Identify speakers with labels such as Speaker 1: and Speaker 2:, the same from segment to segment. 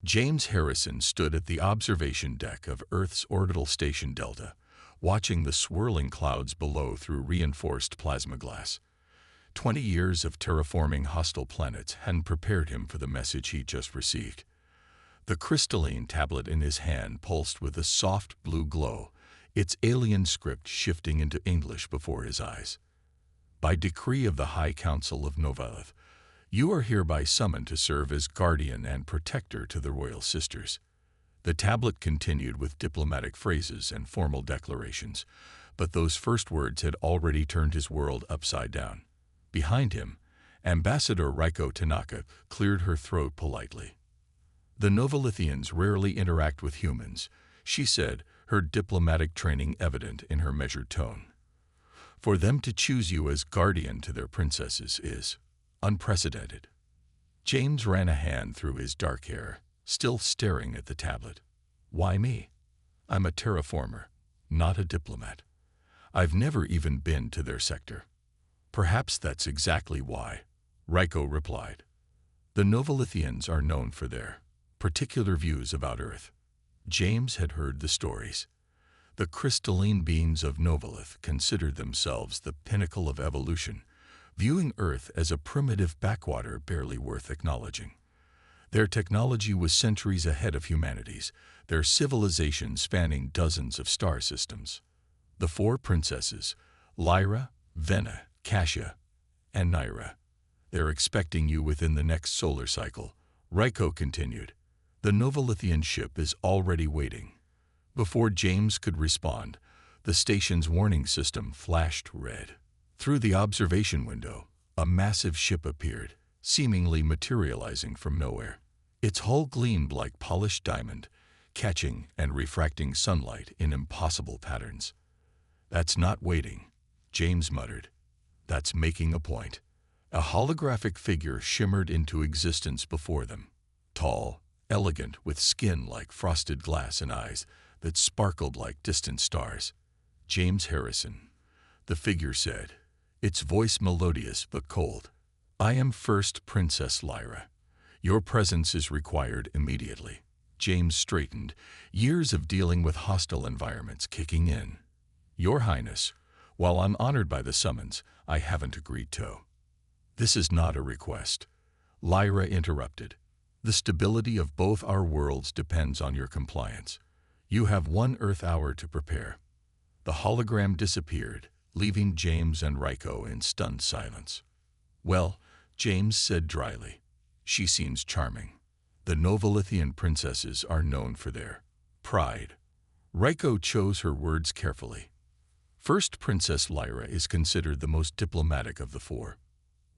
Speaker 1: James Harrison stood at the observation deck of Earth's orbital station Delta, watching the swirling clouds below through reinforced plasma glass. 20 years of terraforming hostile planets hadn't prepared him for the message he'd just received. The crystalline tablet in his hand pulsed with a soft blue glow, its alien script shifting into English before his eyes. By decree of the High Council of Novalith, you are hereby summoned to serve as guardian and protector to the royal sisters. The tablet continued with diplomatic phrases and formal declarations, but those first words had already turned his world upside down. Behind him, Ambassador Reiko Tanaka cleared her throat politely. The Novalithians rarely interact with humans, she said, her diplomatic training evident in her measured tone. For them to choose you as guardian to their princesses is unprecedented. James ran a hand through his dark hair, still staring at the tablet. Why me? I'm a terraformer, not a diplomat. I've never even been to their sector. Perhaps that's exactly why, Reiko replied. The Novalithians are known for their particular views about Earth. James had heard the stories. The crystalline beings of Novalith considered themselves the pinnacle of evolution, viewing Earth as a primitive backwater barely worth acknowledging. Their technology was centuries ahead of humanity's, their civilization spanning dozens of star systems. The four princesses, Lyra, Vena, Kasia, and Naira. They're expecting you within the next solar cycle, Reiko continued. The Novalithian ship is already waiting. Before James could respond, the station's warning system flashed red. Through the observation window, a massive ship appeared, seemingly materializing from nowhere. Its hull gleamed like polished diamond, catching and refracting sunlight in impossible patterns. That's not waiting, James muttered. That's making a point. A holographic figure shimmered into existence before them. Tall, elegant, with skin like frosted glass and eyes that sparkled like distant stars. James Harrison, the figure said, its voice melodious but cold. I am First Princess Lyra. Your presence is required immediately. James straightened, years of dealing with hostile environments kicking in. Your Highness, while I'm honored by the summons, I haven't agreed to. This is not a request. Lyra interrupted. The stability of both our worlds depends on your compliance. You have 1 Earth hour to prepare. The hologram disappeared, leaving James and Reiko in stunned silence. Well, James said dryly, she seems charming. The Novalithian princesses are known for their pride. Reiko chose her words carefully. First Princess Lyra is considered the most diplomatic of the four.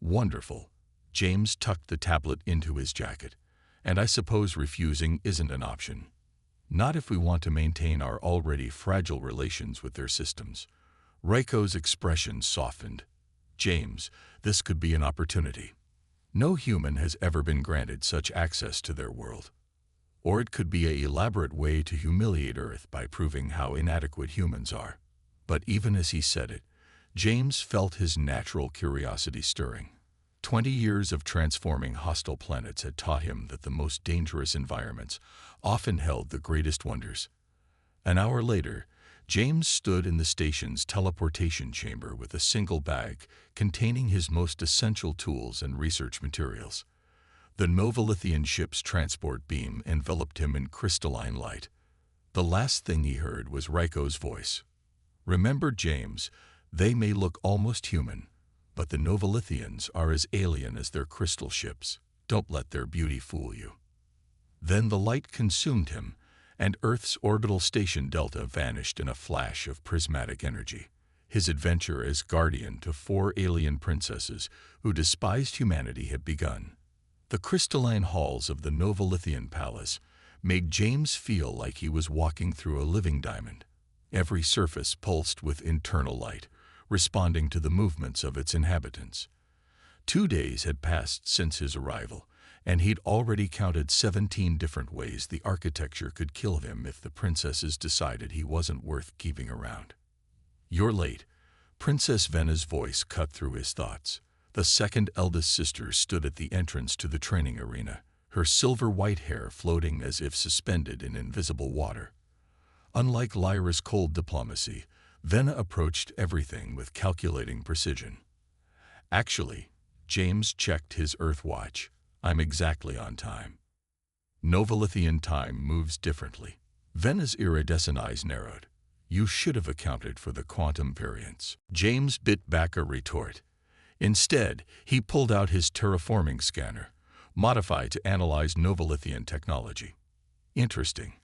Speaker 1: Wonderful. James tucked the tablet into his jacket. And I suppose refusing isn't an option. Not if we want to maintain our already fragile relations with their systems. Reiko's expression softened. James, this could be an opportunity. No human has ever been granted such access to their world. Or it could be an elaborate way to humiliate Earth by proving how inadequate humans are. But even as he said it, James felt his natural curiosity stirring. 20 years of transforming hostile planets had taught him that the most dangerous environments often held the greatest wonders. An hour later, James stood in the station's teleportation chamber with a single bag containing his most essential tools and research materials. The Novalithian ship's transport beam enveloped him in crystalline light. The last thing he heard was Reiko's voice. Remember, James, they may look almost human, but the Novalithians are as alien as their crystal ships. Don't let their beauty fool you. Then the light consumed him, and Earth's orbital station Delta vanished in a flash of prismatic energy. His adventure as guardian to 4 alien princesses who despised humanity had begun. The crystalline halls of the Novalithian palace made James feel like he was walking through a living diamond. Every surface pulsed with internal light, responding to the movements of its inhabitants. 2 days had passed since his arrival, and he'd already counted 17 different ways the architecture could kill him if the princesses decided he wasn't worth keeping around. You're late. Princess Vena's voice cut through his thoughts. The second eldest sister stood at the entrance to the training arena, her silver-white hair floating as if suspended in invisible water. Unlike Lyra's cold diplomacy, Venna approached everything with calculating precision. "Actually," James checked his Earth watch, "I'm exactly on time." Novolithian time moves differently. Venna's iridescent eyes narrowed. "You should have accounted for the quantum variance." James bit back a retort. Instead, he pulled out his terraforming scanner, modified to analyze Novolithian technology. "Interesting.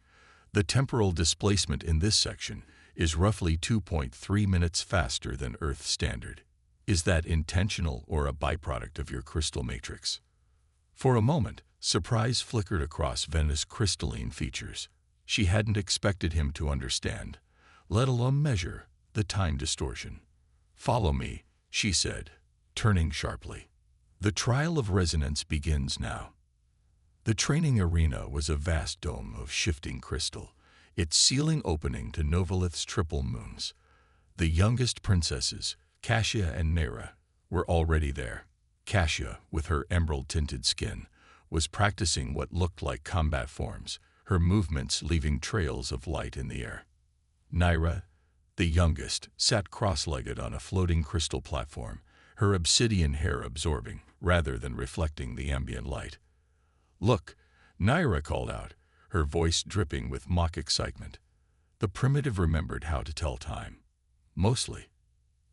Speaker 1: The temporal displacement in this section is roughly 2.3 minutes faster than Earth standard. Is that intentional or a byproduct of your crystal matrix?" For a moment, surprise flickered across Venna's crystalline features. She hadn't expected him to understand, let alone measure, the time distortion. "Follow me," she said, turning sharply. "The trial of resonance begins now." The training arena was a vast dome of shifting crystal, its ceiling opening to Novolith's triple moons. The youngest princesses, Cassia and Neira, were already there. Cassia, with her emerald-tinted skin, was practicing what looked like combat forms, her movements leaving trails of light in the air. Neira, the youngest, sat cross-legged on a floating crystal platform, her obsidian hair absorbing, rather than reflecting the ambient light. "Look," Neira called out, her voice dripping with mock excitement. The primitive remembered how to tell time. Mostly.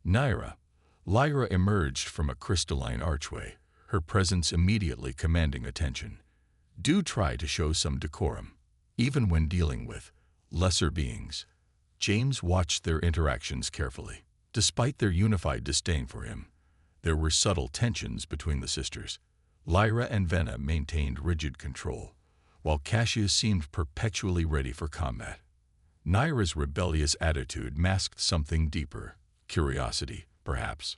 Speaker 1: "Neira." Lyra emerged from a crystalline archway, her presence immediately commanding attention. "Do try to show some decorum, even when dealing with lesser beings." James watched their interactions carefully. Despite their unified disdain for him, there were subtle tensions between the sisters. Lyra and Venna maintained rigid control, while Cassia seemed perpetually ready for combat. Neira's rebellious attitude masked something deeper, curiosity, perhaps.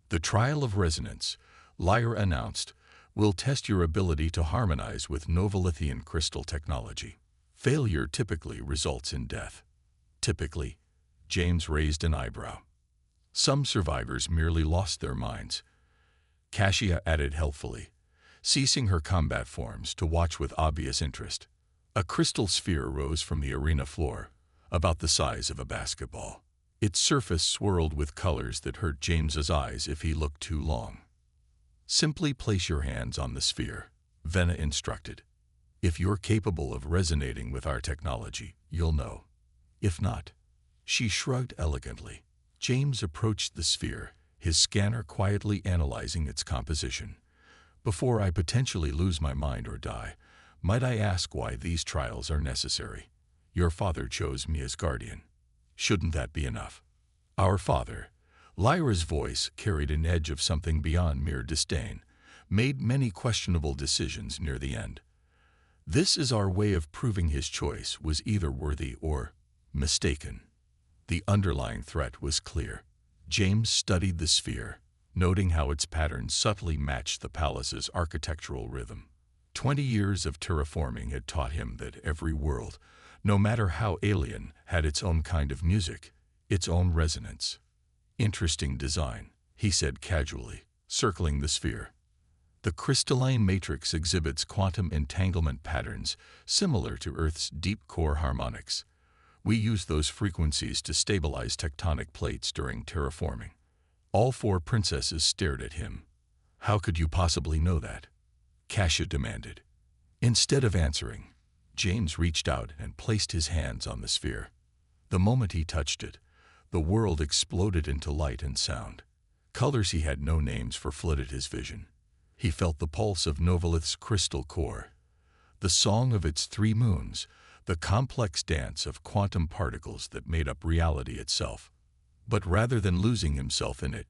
Speaker 1: "The trial of resonance," Lyra announced, "will test your ability to harmonize with Novolithian crystal technology. Failure typically results in death." "Typically?" James raised an eyebrow. "Some survivors merely lost their minds," Cassia added helpfully, ceasing her combat forms to watch with obvious interest. A crystal sphere rose from the arena floor, about the size of a basketball. Its surface swirled with colors that hurt James's eyes if he looked too long. "Simply place your hands on the sphere," Venna instructed. "If you're capable of resonating with our technology, you'll know. If not." She shrugged elegantly. James approached the sphere, his scanner quietly analyzing its composition. "Before I potentially lose my mind or die, might I ask why these trials are necessary? Your father chose me as guardian. Shouldn't that be enough?" "Our father," Lyra's voice carried an edge of something beyond mere disdain, "made many questionable decisions near the end. This is our way of proving his choice was either worthy or mistaken." The underlying threat was clear. James studied the sphere, noting how its patterns subtly matched the palace's architectural rhythm. 20 years of terraforming had taught him that every world, no matter how alien, had its own kind of music, its own resonance. "Interesting design," he said casually, circling the sphere. "The crystalline matrix exhibits quantum entanglement patterns similar to Earth's deep core harmonics. We use those frequencies to stabilize tectonic plates during terraforming." All four princesses stared at him. "How could you possibly know that?" Cassia demanded. Instead of answering, James reached out and placed his hands on the sphere. The moment he touched it, the world exploded into light and sound. Colors he had no names for flooded his vision. He felt the pulse of Novolith's crystal core, the song of its 3 moons, the complex dance of quantum particles that made up reality itself. But rather than losing himself in it,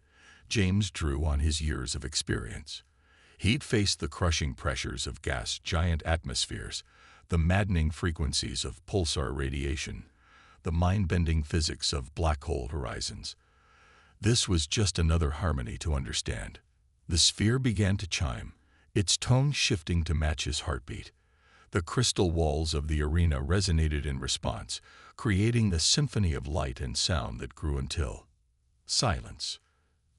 Speaker 1: James drew on his years of experience. He'd faced the crushing pressures of gas giant atmospheres, the maddening frequencies of pulsar radiation, the mind-bending physics of black hole horizons. This was just another harmony to understand. The sphere began to chime, its tone shifting to match his heartbeat. The crystal walls of the arena resonated in response, creating the symphony of light and sound that grew until silence.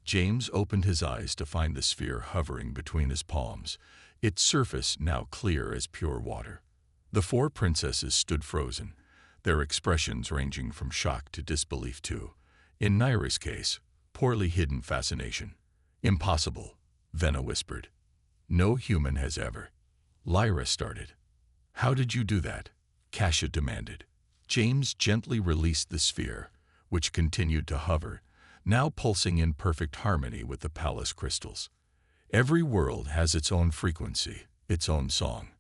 Speaker 1: James opened his eyes to find the sphere hovering between his palms, its surface now clear as pure water. The four princesses stood frozen, their expressions ranging from shock to disbelief to, in Naira's case, poorly hidden fascination. "Impossible," Venna whispered. "No human has ever." Lyra started. "How did you do that?" Kasia demanded. James gently released the sphere, which continued to hover, now pulsing in perfect harmony with the palace crystals. "Every world has its own frequency, its own song.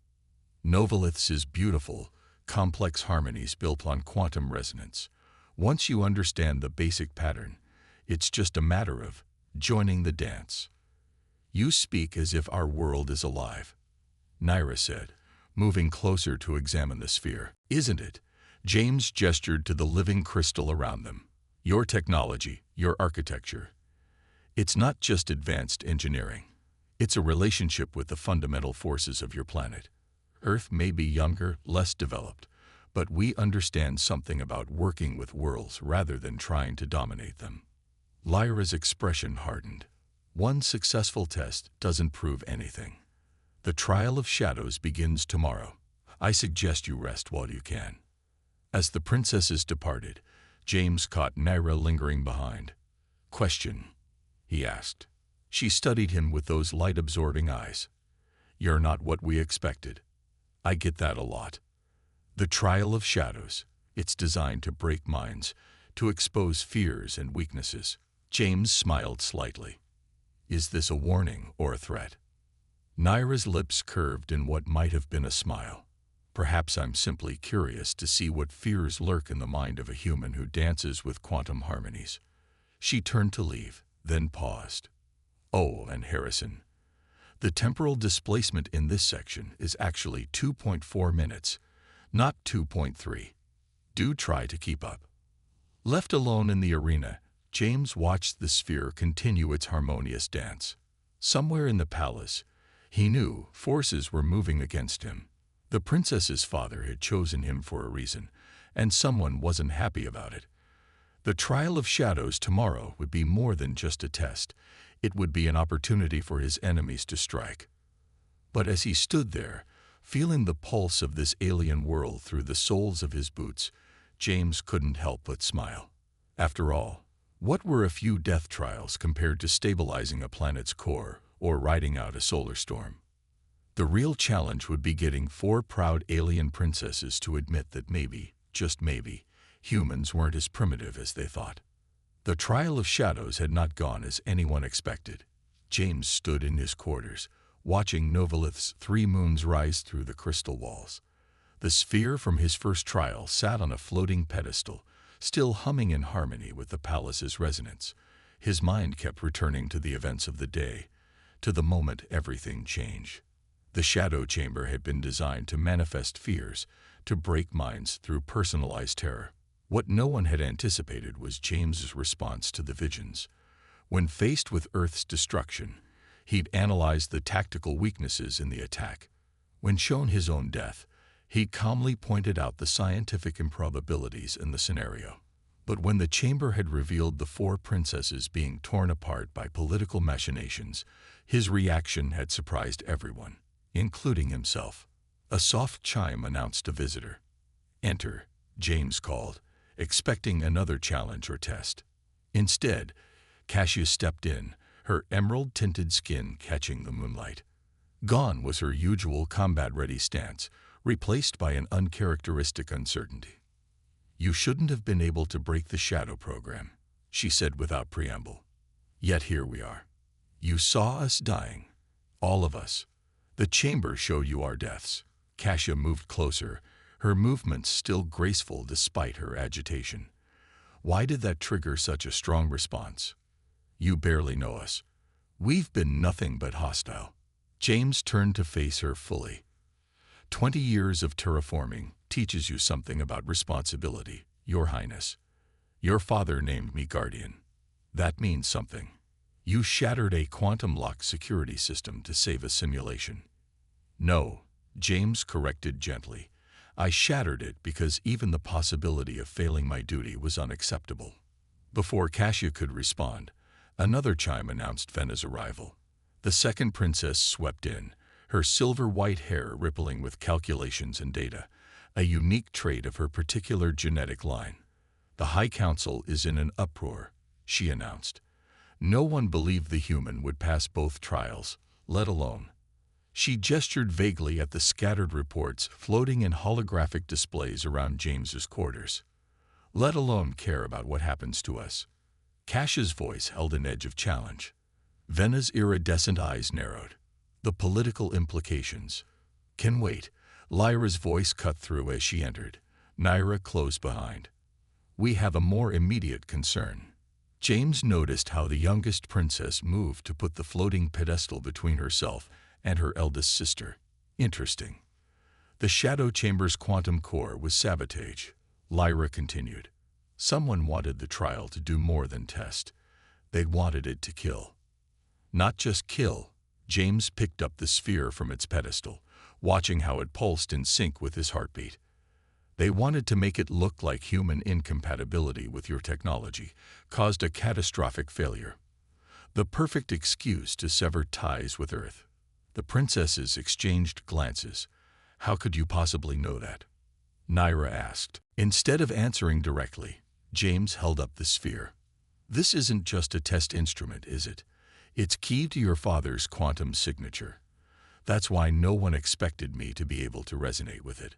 Speaker 1: Novolith's is beautiful, complex harmonies built on quantum resonance. Once you understand the basic pattern, it's just a matter of joining the dance." "You speak as if our world is alive," Naira said, moving closer to examine the sphere. "Isn't it?" James gestured to the living crystal around them. "Your technology, your architecture. It's not just advanced engineering. It's a relationship with the fundamental forces of your planet. Earth may be younger, less developed, but we understand something about working with worlds rather than trying to dominate them." Lyra's expression hardened. "One successful test doesn't prove anything. The trial of shadows begins tomorrow. I suggest you rest while you can." As the princesses departed, James caught Naira lingering behind. "Question?" he asked. She studied him with those light-absorbing eyes. "You're not what we expected." "I get that a lot." "The trial of shadows. It's designed to break minds, to expose fears and weaknesses." James smiled slightly. "Is this a warning or a threat?" Naira's lips curved in what might have been a smile. "Perhaps I'm simply curious to see what fears lurk in the mind of a human who dances with quantum harmonies." She turned to leave, then paused. "Oh, and Harrison. The temporal displacement in this section is actually 2.4 minutes, not 2.3. Do try to keep up." Left alone in the arena, James watched the sphere continue its harmonious dance. Somewhere in the palace, he knew forces were moving against him. The princess's father had chosen him for a reason, and someone wasn't happy about it. The trial of shadows tomorrow would be more than just a test. It would be an opportunity for his enemies to strike. But as he stood there, feeling the pulse of this alien world through the soles of his boots, James couldn't help but smile. After all, what were a few death trials compared to stabilizing a planet's core or riding out a solar storm? The real challenge would be getting four proud alien princesses to admit that maybe, just maybe, humans weren't as primitive as they thought. The trial of shadows had not gone as anyone expected. James stood in his quarters, watching Novolith's 3 moons rise through the crystal walls. The sphere from his first trial sat on a floating pedestal, still humming in harmony with the palace's resonance. His mind kept returning to the events of the day, to the moment everything changed. The shadow chamber had been designed to manifest fears, to break minds through personalized terror. What no one had anticipated was James's response to the visions. When faced with Earth's destruction, he'd analyzed the tactical weaknesses in the attack. When shown his own death, he calmly pointed out the scientific improbabilities in the scenario. But when the chamber had revealed the 4 princesses being torn apart by political machinations, his reaction had surprised everyone, including himself. A soft chime announced a visitor. "Enter," James called, expecting another challenge or test. Instead, Kasia stepped in, her emerald-tinted skin catching the moonlight. Gone was her usual combat-ready stance, replaced by an uncharacteristic uncertainty. "You shouldn't have been able to break the shadow program," she said without preamble. "Yet here we are. You saw us dying. All of us. The chamber showed you our deaths." Kasia moved closer, her movements still graceful despite her agitation. "Why did that trigger such a strong response? You barely know us. We've been nothing but hostile." James turned to face her fully. 20 years of terraforming teaches you something about responsibility, Your Highness. Your father named me Guardian. That means something. You shattered a quantum-locked security system to save a simulation." "No," James corrected gently. "I shattered it because even the possibility of failing my duty was unacceptable." Before Kasia could respond, another chime announced Venna's arrival. The second princess swept in, her silver-white hair rippling with calculations and data, a unique trait of her particular genetic line. "The High Council is in an uproar," she announced. No one believed the human would pass both trials, let alone. She gestured vaguely at the scattered reports floating in holographic displays around James's quarters. "Let alone care about what happens to us." Cash's voice held an edge of challenge. Venna's iridescent eyes narrowed. "The political implications can wait." Lyra's voice cut through as she entered, Naira close behind. "We have a more immediate concern." James noticed how the youngest princess moved to put the floating pedestal between herself and her eldest sister. Interesting. "The Shadow Chamber's quantum core was sabotage," Lyra continued. "Someone wanted the trial to do more than test. They wanted it to kill." "Not just kill." James picked up the sphere from its pedestal, watching how it pulsed in sync with his heartbeat. "They wanted to make it look like human incompatibility with your technology caused a catastrophic failure. The perfect excuse to sever ties with Earth." The princesses exchanged glances. "How could you possibly know that?" Naira asked. Instead of answering directly, James held up the sphere. "This isn't just a test instrument, is it? It's key to your father's quantum signature. That's why no one expected me to be able to resonate with it."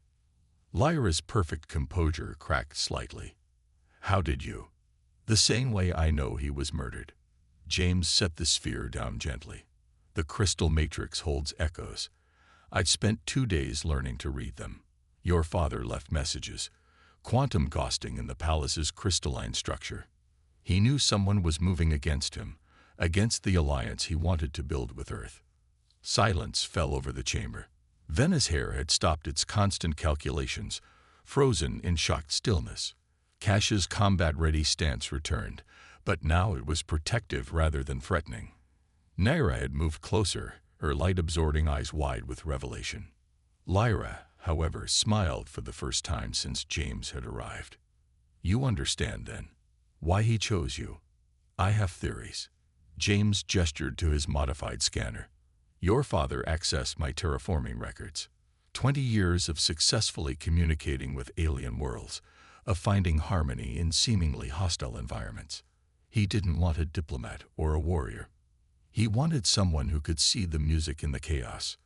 Speaker 1: Lyra's perfect composure cracked slightly. "How did you?" "The same way I know he was murdered." James set the sphere down gently. "The crystal matrix holds echoes. I'd spent 2 days learning to read them. Your father left messages, quantum ghosting in the palace's crystalline structure. He knew someone was moving against him, against the alliance he wanted to build with Earth." Silence fell over the chamber. Venna's hair had stopped its constant calculations, frozen in shocked stillness. Cash's combat-ready stance returned, but now it was protective rather than threatening. Naira had moved closer, her light-absorbing eyes wide with revelation. Lyra, however, smiled for the first time since James had arrived. "You understand, then, why he chose you?" "I have theories." James gestured to his modified scanner. "Your father accessed my terraforming records. 20 years of successfully communicating with alien worlds, of finding harmony in seemingly hostile environments. He didn't want a diplomat or a warrior. He wanted someone who could see the music in the chaos.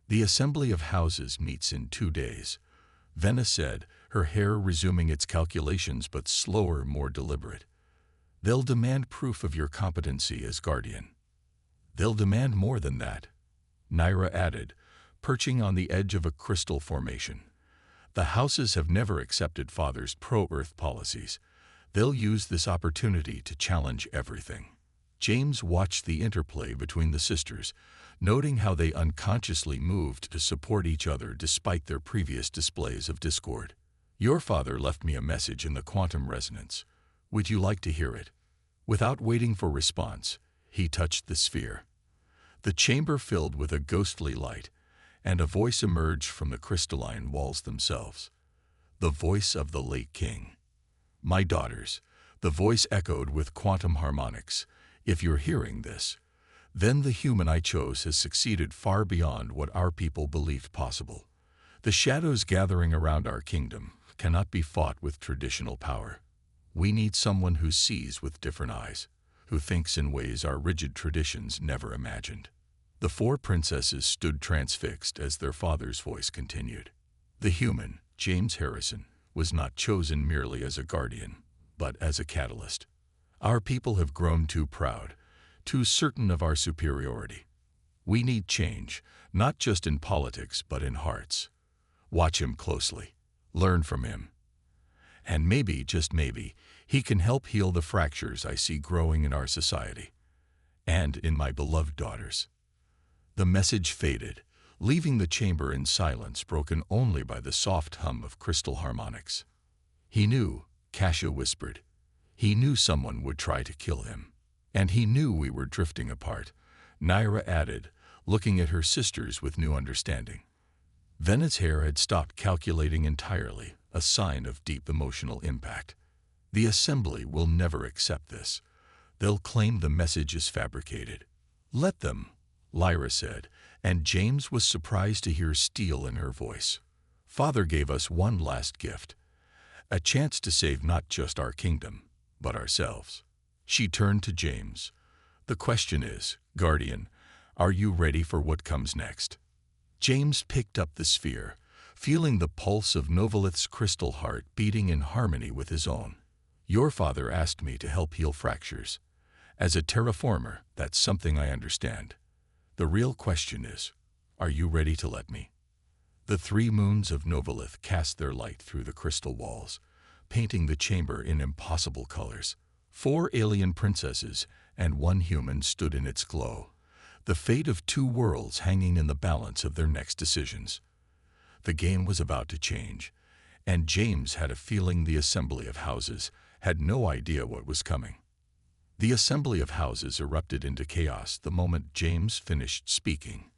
Speaker 1: The assembly of houses meets in 2 days," Venna said, her hair resuming its calculations but slower, more deliberate. "They'll demand proof of your competency as guardian." "They'll demand more than that," Naira added, perching on the edge of a crystal formation. "The houses have never accepted Father's pro-Earth policies. They'll use this opportunity to challenge everything." James watched the interplay between the sisters, noting how they unconsciously moved to support each other despite their previous displays of discord. "Your father left me a message in the quantum resonance. Would you like to hear it?" Without waiting for response, he touched the sphere. The chamber filled with a ghostly light, and a voice emerged from the crystalline walls themselves. The voice of the late king. "My daughters," the voice echoed with quantum harmonics, "if you're hearing this, then the human I chose has succeeded far beyond what our people believed possible. The shadows gathering around our kingdom cannot be fought with traditional power. We need someone who sees with different eyes, who thinks in ways our rigid traditions never imagined." The 4 princesses stood transfixed as their father's voice continued. "The human, James Harrison, was not chosen merely as a guardian, but as a catalyst. Our people have grown too proud, too certain of our superiority. We need change, not just in politics but in hearts. Watch him closely. Learn from him. And maybe, just maybe, he can help heal the fractures I see growing in our society. And in my beloved daughters." The message faded, leaving the chamber in silence broken only by the soft hum of crystal harmonics. "He knew," Kasha whispered. "He knew someone would try to kill him. And he knew we were drifting apart," Naira added, looking at her sisters with new understanding. Venna's hair had stopped calculating entirely, a sign of deep emotional impact. "The Assembly will never accept this. They'll claim the message is fabricated." "Let them," Lyra said, and James was surprised to hear steel in her voice. Father gave us one last gift, a chance to save not just our kingdom, but ourselves. She turned to James. The question is, Guardian, are you ready for what comes next? James picked up the sphere, feeling the pulse of Novolith's crystal heart beating in harmony with his own. Your father asked me to help heal fractures. As a terraformer, that's something I understand. The real question is, are you ready to let me? The 3 moons of Novolith cast their light through the crystal walls, painting the chamber in impossible colors. 4 alien princesses and 1 human stood in its glow, the fate of 2 worlds hanging in the balance of their next decisions. The game was about to change, and James had a feeling the Assembly of Houses had no idea what was coming. The Assembly of Houses erupted into chaos the moment James finished speaking.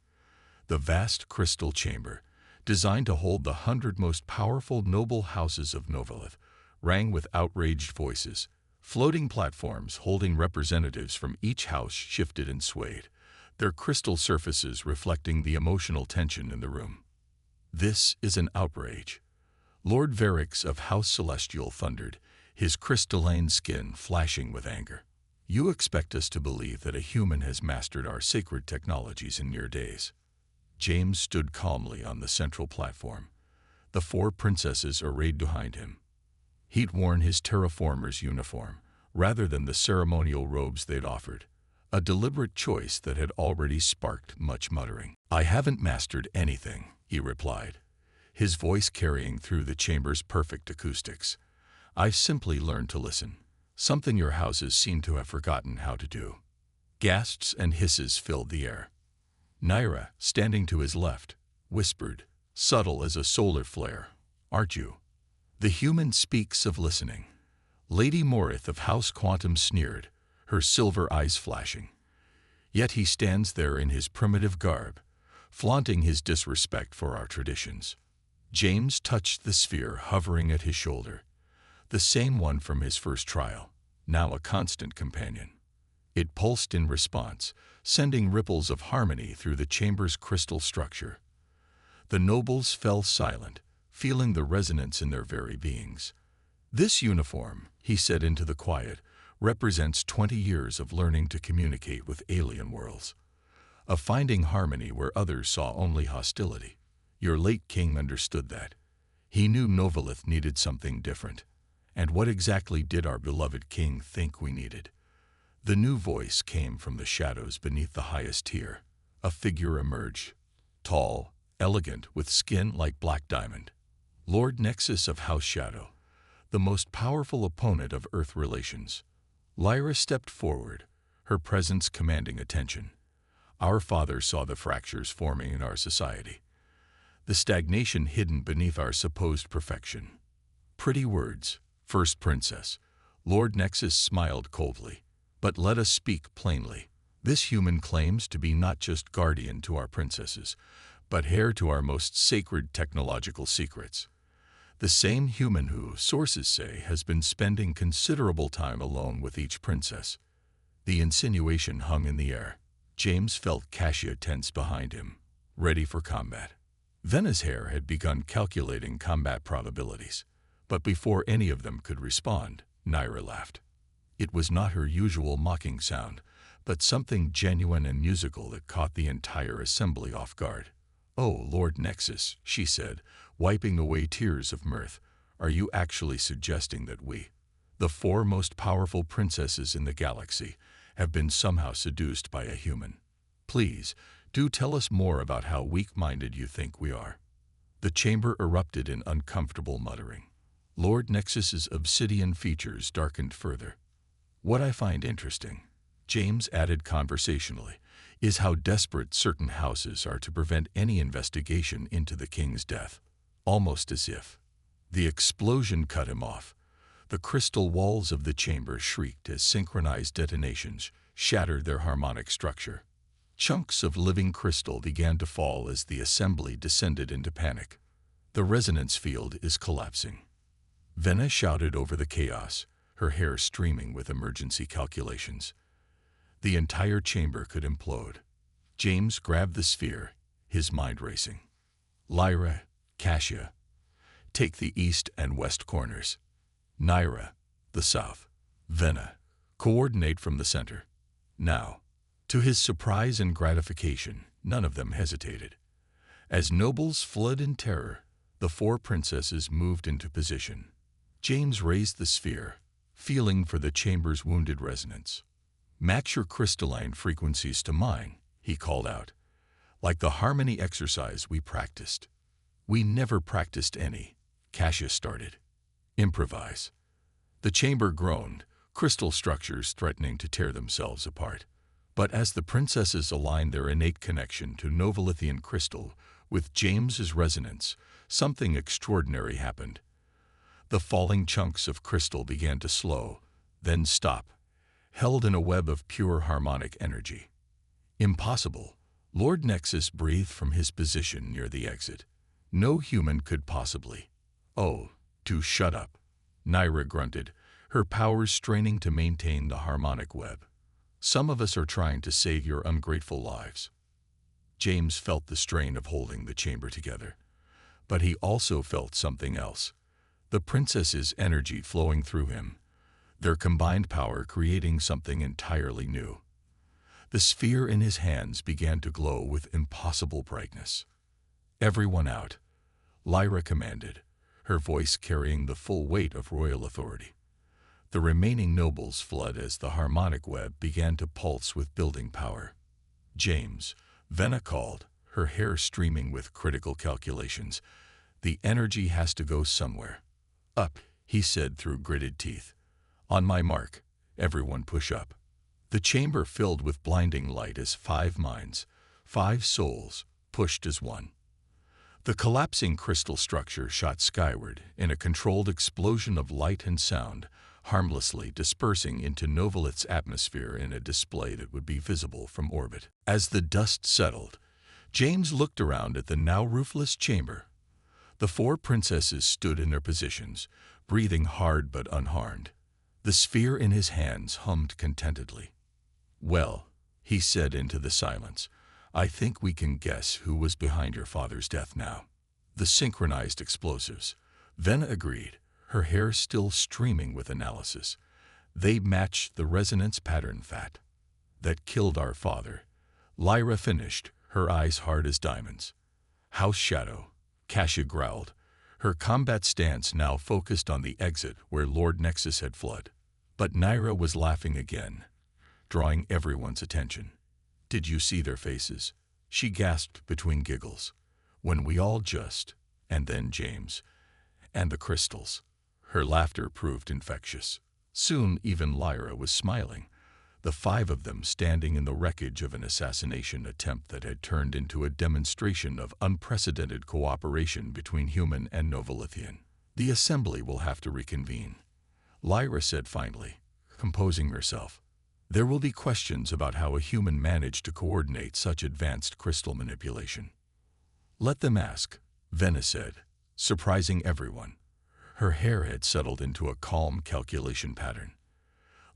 Speaker 1: The vast crystal chamber, designed to hold the 100 most powerful noble houses of Novolith, rang with outraged voices. Floating platforms holding representatives from each house shifted and swayed, their crystal surfaces reflecting the emotional tension in the room. This is an outrage. Lord Varix of House Celestial thundered, his crystalline skin flashing with anger. You expect us to believe that a human has mastered our sacred technologies in mere days. James stood calmly on the central platform, the 4 princesses arrayed behind him. He'd worn his terraformer's uniform, rather than the ceremonial robes they'd offered, a deliberate choice that had already sparked much muttering. I haven't mastered anything, he replied, his voice carrying through the chamber's perfect acoustics. I've simply learned to listen, something your houses seem to have forgotten how to do. Gasps and hisses filled the air. Nyra, standing to his left, whispered, subtle as a solar flare, aren't you? The human speaks of listening. Lady Morith of House Quantum sneered, her silver eyes flashing. Yet he stands there in his primitive garb, flaunting his disrespect for our traditions. James touched the sphere hovering at his shoulder, the same one from his first trial, now a constant companion. It pulsed in response, sending ripples of harmony through the chamber's crystal structure. The nobles fell silent, feeling the resonance in their very beings. This uniform, he said into the quiet, represents 20 years of learning to communicate with alien worlds, of finding harmony where others saw only hostility. Your late king understood that. He knew Novolith needed something different. And what exactly did our beloved king think we needed? The new voice came from the shadows beneath the highest tier. A figure emerged, tall, elegant, with skin like black diamond. Lord Nexus of House Shadow, the most powerful opponent of Earth relations. Lyra stepped forward, her presence commanding attention. Our father saw the fractures forming in our society, the stagnation hidden beneath our supposed perfection. Pretty words, First Princess. Lord Nexus smiled coldly. But let us speak plainly. This human claims to be not just guardian to our princesses, but heir to our most sacred technological secrets. The same human who, sources say, has been spending considerable time alone with each princess. The insinuation hung in the air. James felt Cassia tense behind him, ready for combat. Vena's hair had begun calculating combat probabilities, but before any of them could respond, Nyra laughed. It was not her usual mocking sound, but something genuine and musical that caught the entire assembly off guard. Oh, Lord Nexus, she said, wiping away tears of mirth, are you actually suggesting that we, the 4 most powerful princesses in the galaxy, have been somehow seduced by a human? Please, do tell us more about how weak-minded you think we are. The chamber erupted in uncomfortable muttering. Lord Nexus's obsidian features darkened further. What I find interesting, James added conversationally, is how desperate certain houses are to prevent any investigation into the king's death. Almost as if the explosion cut him off. The crystal walls of the chamber shrieked as synchronized detonations shattered their harmonic structure. Chunks of living crystal began to fall as the assembly descended into panic. The resonance field is collapsing. Vena shouted over the chaos, her hair streaming with emergency calculations. The entire chamber could implode. James grabbed the sphere, his mind racing. Lyra, Cassia, take the east and west corners. Naira, the south. Vena, coordinate from the center. Now. To his surprise and gratification, none of them hesitated. As nobles fled in terror, the four princesses moved into position. James raised the sphere, feeling for the chamber's wounded resonance. "Match your crystalline frequencies to mine," he called out. "Like the harmony exercise we practiced." "We never practiced any," Cassia started. "Improvise." The chamber groaned, crystal structures threatening to tear themselves apart. But as the princesses aligned their innate connection to Novolithian crystal with James's resonance, something extraordinary happened. The falling chunks of crystal began to slow, then stop, held in a web of pure harmonic energy. "Impossible," Lord Nexus breathed from his position near the exit. "No human could possibly." "Oh, do shut up," Naira grunted, her powers straining to maintain the harmonic web. "Some of us are trying to save your ungrateful lives." James felt the strain of holding the chamber together. But he also felt something else. The princess's energy flowing through him, their combined power creating something entirely new. The sphere in his hands began to glow with impossible brightness. "Everyone out," Lyra commanded, her voice carrying the full weight of royal authority. The remaining nobles fled as the harmonic web began to pulse with building power. "James," Vena called, her hair streaming with critical calculations. "The energy has to go somewhere." "Up," he said through gritted teeth. "On my mark, everyone push up." The chamber filled with blinding light as 5 minds, 5 souls, pushed as one. The collapsing crystal structure shot skyward in a controlled explosion of light and sound, harmlessly dispersing into Novolith's atmosphere in a display that would be visible from orbit. As the dust settled, James looked around at the now roofless chamber. The 4 princesses stood in their positions, breathing hard but unharmed. The sphere in his hands hummed contentedly. "Well," he said into the silence, "I think we can guess who was behind your father's death now." "The synchronized explosives," Vena agreed, her hair still streaming with analysis. "They matched the resonance pattern that killed our father." Lyra finished, her eyes hard as diamonds. "House Shadow," Cassia growled, her combat stance now focused on the exit where Lord Nexus had fled. But Naira was laughing again, drawing everyone's attention. "Did you see their faces?" she gasped between giggles. "When we all just, and then James, and the crystals." Her laughter proved infectious. Soon even Lyra was smiling, the 5 of them standing in the wreckage of an assassination attempt that had turned into a demonstration of unprecedented cooperation between human and Novolithian. "The assembly will have to reconvene," Lyra said finally, composing herself. "There will be questions about how a human managed to coordinate such advanced crystal manipulation." "Let them ask," Vena said, surprising everyone. Her hair had settled into a calm calculation pattern.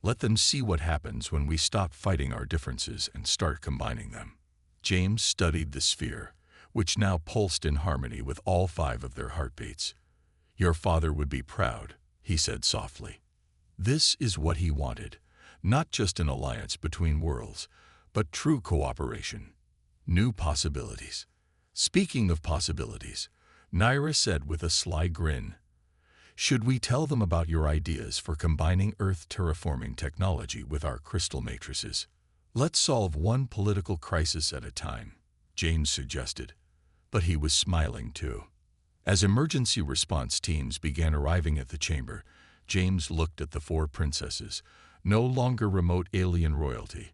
Speaker 1: "Let them see what happens when we stop fighting our differences and start combining them." James studied the sphere, which now pulsed in harmony with all 5 of their heartbeats. "Your father would be proud," he said softly. This is what he wanted, not just an alliance between worlds, but true cooperation. New possibilities. "Speaking of possibilities," Naira said with a sly grin, "should we tell them about your ideas for combining Earth terraforming technology with our crystal matrices? Let's solve one political crisis at a time," James suggested. But he was smiling too. As emergency response teams began arriving at the chamber, James looked at the 4 princesses, no longer remote alien royalty,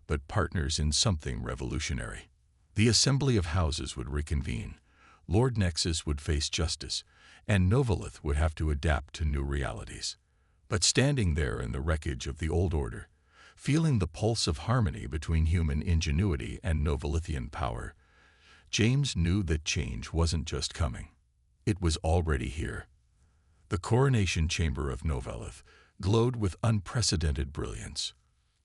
Speaker 1: but partners in something revolutionary. The assembly of houses would reconvene, Lord Nexus would face justice, and Novolith would have to adapt to new realities. But standing there in the wreckage of the old order, feeling the pulse of harmony between human ingenuity and Novolithian power, James knew that change wasn't just coming. It was already here. The coronation chamber of Novolith glowed with unprecedented brilliance.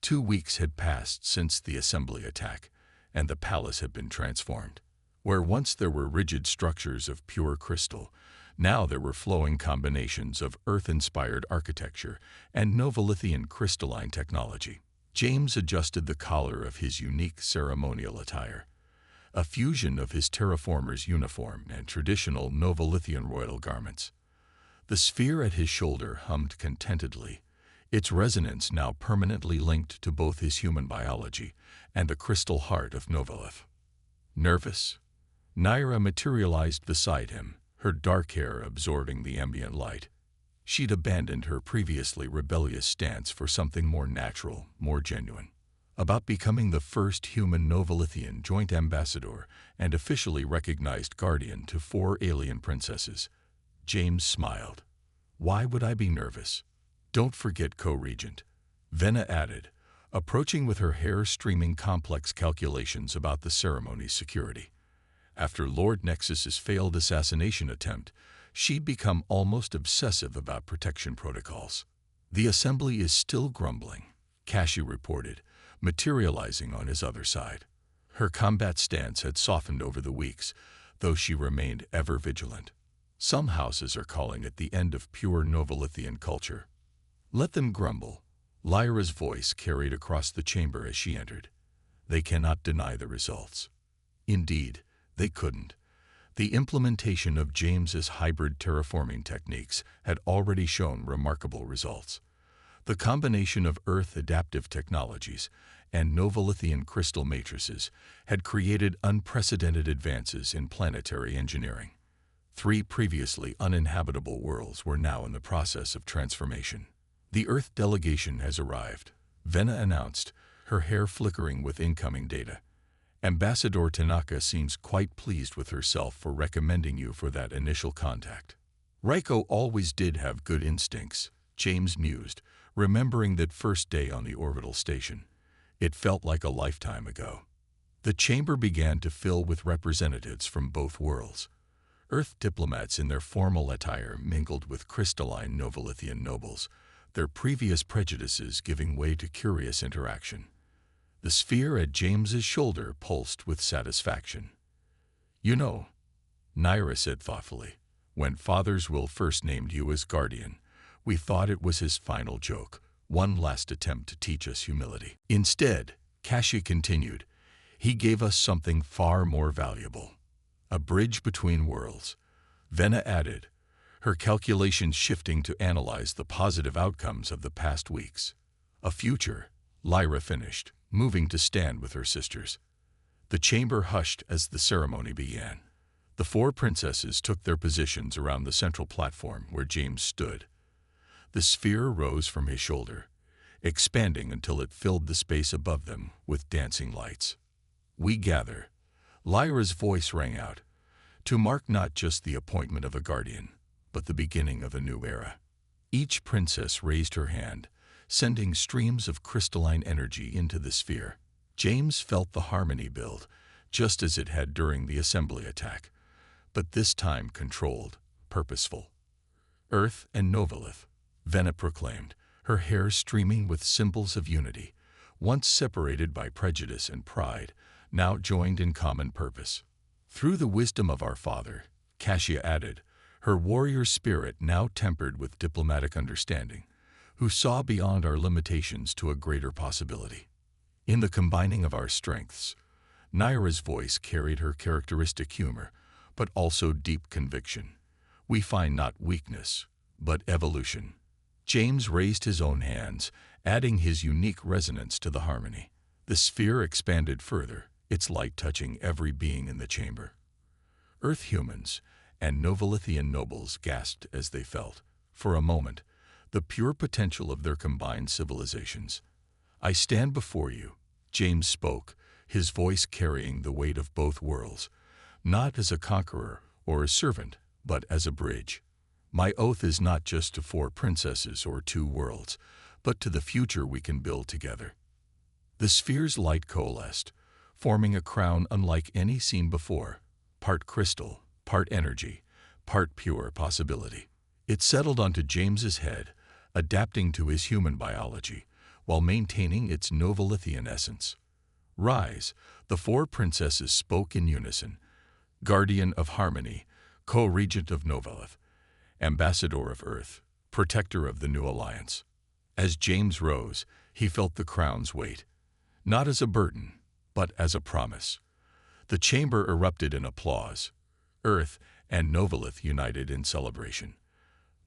Speaker 1: 2 weeks had passed since the assembly attack, and the palace had been transformed. Where once there were rigid structures of pure crystal, now there were flowing combinations of Earth-inspired architecture and Novolithian crystalline technology. James adjusted the collar of his unique ceremonial attire, a fusion of his terraformer's uniform and traditional Novolithian royal garments. The sphere at his shoulder hummed contentedly, its resonance now permanently linked to both his human biology and the crystal heart of Novolith. Nervous, Naira materialized beside him, her dark hair absorbing the ambient light. She'd abandoned her previously rebellious stance for something more natural, more genuine. About becoming the first human Novolithian joint ambassador and officially recognized guardian to 4 alien princesses, James smiled. "Why would I be nervous? Don't forget co-regent," Venna added, approaching with her hair streaming complex calculations about the ceremony's security. After Lord Nexus's failed assassination attempt, she'd become almost obsessive about protection protocols. "The assembly is still grumbling," Cassie reported, materializing on his other side. Her combat stance had softened over the weeks, though she remained ever vigilant. "Some houses are calling it the end of pure Novolithian culture." "Let them grumble," Lyra's voice carried across the chamber as she entered. "They cannot deny the results." Indeed, they couldn't. The implementation of James's hybrid terraforming techniques had already shown remarkable results. The combination of Earth-adaptive technologies and Novolithian crystal matrices had created unprecedented advances in planetary engineering. 3 previously uninhabitable worlds were now in the process of transformation. "The Earth delegation has arrived," Venna announced, her hair flickering with incoming data. "Ambassador Tanaka seems quite pleased with herself for recommending you for that initial contact." "Raiko always did have good instincts," James mused, remembering that first day on the orbital station. It felt like a lifetime ago. The chamber began to fill with representatives from both worlds. Earth diplomats in their formal attire mingled with crystalline Novolithian nobles, their previous prejudices giving way to curious interaction. The sphere at James's shoulder pulsed with satisfaction. "You know," Naira said thoughtfully, "when Father's will first named you as guardian, we thought it was his final joke, one last attempt to teach us humility. Instead," Cassie continued, "he gave us something far more valuable. A bridge between worlds," Venna added, her calculations shifting to analyze the positive outcomes of the past weeks. "A future," Lyra finished, moving to stand with her sisters. The chamber hushed as the ceremony began. The 4 princesses took their positions around the central platform where James stood. The sphere rose from his shoulder, expanding until it filled the space above them with dancing lights. "We gather," Lyra's voice rang out, "to mark not just the appointment of a guardian, but the beginning of a new era." Each princess raised her hand, sending streams of crystalline energy into the sphere. James felt the harmony build, just as it had during the assembly attack, but this time controlled, purposeful. "Earth and Novolith," Venna proclaimed, her hair streaming with symbols of unity, once separated by prejudice and pride, now joined in common purpose. "Through the wisdom of our Father," Cassia added, her warrior spirit now tempered with diplomatic understanding, "who saw beyond our limitations to a greater possibility. In the combining of our strengths," Naira's voice carried her characteristic humor, but also deep conviction, "we find not weakness, but evolution." James raised his own hands, adding his unique resonance to the harmony. The sphere expanded further, its light touching every being in the chamber. Earth humans and Novolithian nobles gasped as they felt, for a moment, the pure potential of their combined civilizations. "I stand before you," James spoke, his voice carrying the weight of both worlds, "not as a conqueror or a servant, but as a bridge. My oath is not just to 4 princesses or 2 worlds, but to the future we can build together." The sphere's light coalesced, forming a crown unlike any seen before, part crystal, part energy, part pure possibility. It settled onto James's head, adapting to his human biology, while maintaining its Novolithian essence. Rise, the four princesses spoke in unison. Guardian of harmony, co-regent of Novelith, ambassador of Earth, protector of the new alliance. As James rose, he felt the crown's weight, not as a burden, but as a promise. The chamber erupted in applause. Earth and Novelith united in celebration.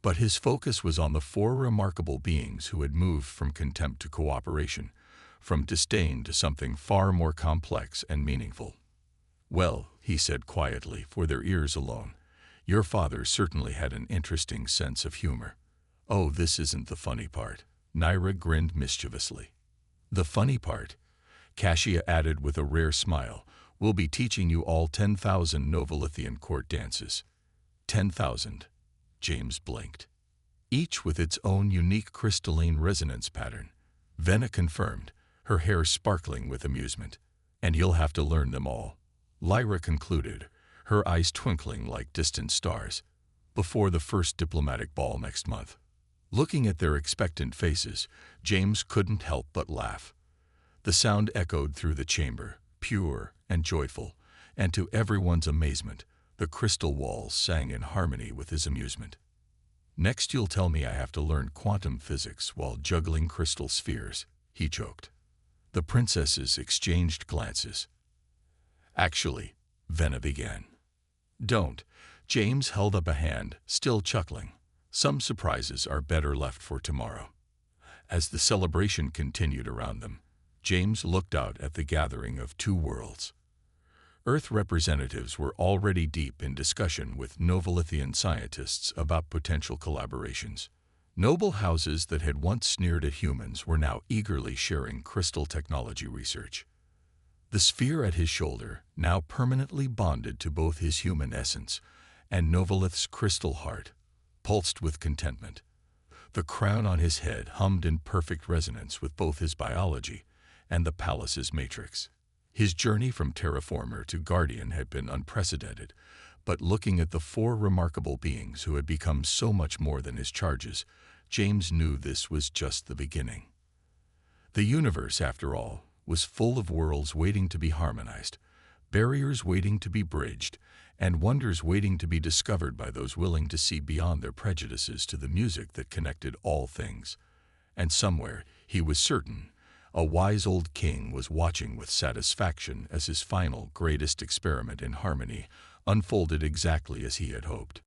Speaker 1: But his focus was on the four remarkable beings who had moved from contempt to cooperation, from disdain to something far more complex and meaningful. "Well," he said quietly, for their ears alone, "your father certainly had an interesting sense of humor." "Oh, this isn't the funny part." Naira grinned mischievously. "The funny part," Cassia added with a rare smile, "will be teaching you all 10,000 Novelithian court dances." 10,000. James blinked. Each with its own unique crystalline resonance pattern. Venna confirmed, her hair sparkling with amusement. "And you'll have to learn them all," Lyra concluded, her eyes twinkling like distant stars, "before the first diplomatic ball next month." Looking at their expectant faces, James couldn't help but laugh. The sound echoed through the chamber, pure and joyful, and to everyone's amazement, the crystal walls sang in harmony with his amusement. "Next you'll tell me I have to learn quantum physics while juggling crystal spheres," he joked. The princesses exchanged glances. "Actually," Venna began. "Don't." James held up a hand, still chuckling. "Some surprises are better left for tomorrow." As the celebration continued around them, James looked out at the gathering of two worlds. Earth representatives were already deep in discussion with Novelithian scientists about potential collaborations. Noble houses that had once sneered at humans were now eagerly sharing crystal technology research. The sphere at his shoulder, now permanently bonded to both his human essence and Novelith's crystal heart, pulsed with contentment. The crown on his head hummed in perfect resonance with both his biology and the palace's matrix. His journey from terraformer to guardian had been unprecedented, but looking at the four remarkable beings who had become so much more than his charges, James knew this was just the beginning. The universe, after all, was full of worlds waiting to be harmonized, barriers waiting to be bridged, and wonders waiting to be discovered by those willing to see beyond their prejudices to the music that connected all things. And somewhere, he was certain, a wise old king was watching with satisfaction as his final, greatest experiment in harmony unfolded exactly as he had hoped.